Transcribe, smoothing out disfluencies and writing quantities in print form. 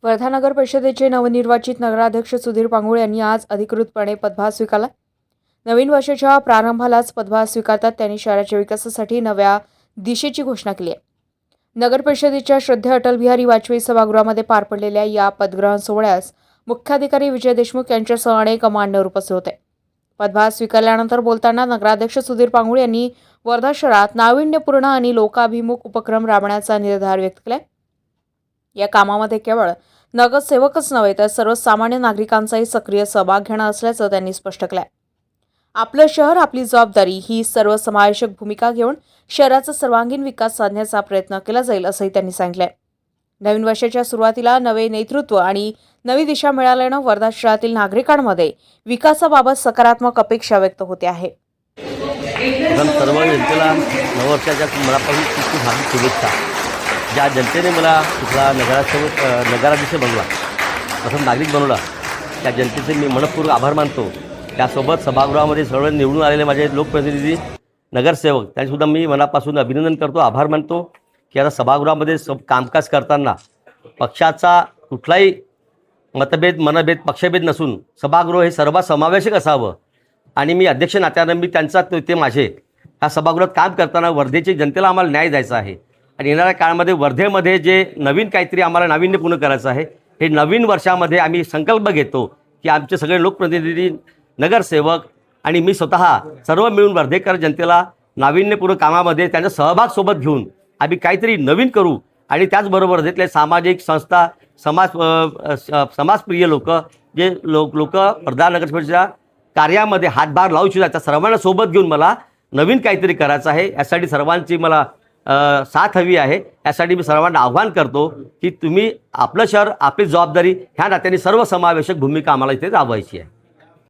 वर्धा नगर परिषदेचे नवनिर्वाचित नगराध्यक्ष सुधीर पांगुळ यांनी आज अधिकृतपणे पदभार स्वीकारला। नवीन वर्षाच्या प्रारंभालाच पदभार स्वीकारतात त्यांनी शहराच्या विकासासाठी नव्या दिशेची घोषणा केली आहे। नगर परिषदेच्या श्रद्धेय अटल बिहारी वाजपेयी सभागृहामध्ये पार पडलेल्या या पदग्रहण सोहळ्यास मुख्याधिकारी विजय देशमुख यांच्यासह अनेक मान्यवर उपस्थित होते। पदभार स्वीकारल्यानंतर बोलताना नगराध्यक्ष सुधीर पांगुळ यांनी वर्धा शहरात नाविन्यपूर्ण आणि लोकाभिमुख उपक्रम राबवण्याचा निर्धार व्यक्त केला। या कामामध्ये केवळ नगरसेवकच नव्हे तर सर्वसामान्य नागरिकांचाही सक्रिय सहभाग घेणं असल्याचं त्यांनी स्पष्ट केलं। आपलं शहर आपली जबाबदारी ही सर्वसमावेशक भूमिका घेऊन शहराचा सर्वांगीण विकास साधण्याचा प्रयत्न केला जाईल असंही त्यांनी सांगितलं। नवीन वर्षाच्या सुरुवातीला नवे नेतृत्व आणि नवी दिशा मिळाल्यानं वर्धा शहरातील नागरिकांमध्ये विकासाबाबत सकारात्मक अपेक्षा व्यक्त होते आहे। सर्व जनतेला नववर्षाच्या मनापासून खूप खूप हार्दिक शुभेच्छा। ज्या जनतेने मला कुठला नगराध्यक्ष बनवला, प्रथम नागरिक बनवला, त्या जनतेचे मी मनपूर्वक आभार मानतो। त्यासोबत सभागृहामध्ये सर्व निवडून आलेले माझे लोकप्रतिनिधी नगरसेवक त्यांचीसुद्धा मी मनापासून अभिनंदन करतो, आभार मानतो की आता सभागृहामध्ये कामकाज करताना पक्षाचा कुठलाही मनभेद पक्षभेद नसून सभागृह हे सर्वसमावेशक असावं आणि मी अध्यक्ष नात्यानं मी त्यांचा ते माझे ह्या सभागृहात काम करताना वर्धेची जनतेला आम्हाला न्याय द्यायचा आहे आणि येणाऱ्या काळामध्ये वर्धेमध्ये जे नवीन काहीतरी आम्हाला नाविन्यपूर्ण करायचं आहे, हे नवीन वर्षामध्ये आम्ही संकल्प घेतो की आमचे सगळे लोकप्रतिनिधी, नगरसेवक आणि मी स्वतः सर्व मिळून वर्धेकर जनतेला नाविन्यपूर्ण कामामध्ये त्यांचा सहभाग सोबत घेऊन आम्ही काहीतरी नवीन करू आणि त्याचबरोबर वर्धेतले सामाजिक संस्था, समाजप्रिय लोक जे लोक वर्धा नगरपरिषदेच्या कार्यामध्ये हातभार लावू इच्छितात त्या सर्वांना सोबत घेऊन मला नवीन काहीतरी करायचं आहे। यासाठी सर्वांची मला साथ हवी आहे। यासाठी मी सर्वांना आव्हान करतो की तुम्ही आपलं शहर आपली जबाबदारी ह्या नात्याने सर्वसमावेशक भूमिका आम्हाला इथे राबवायची आहे।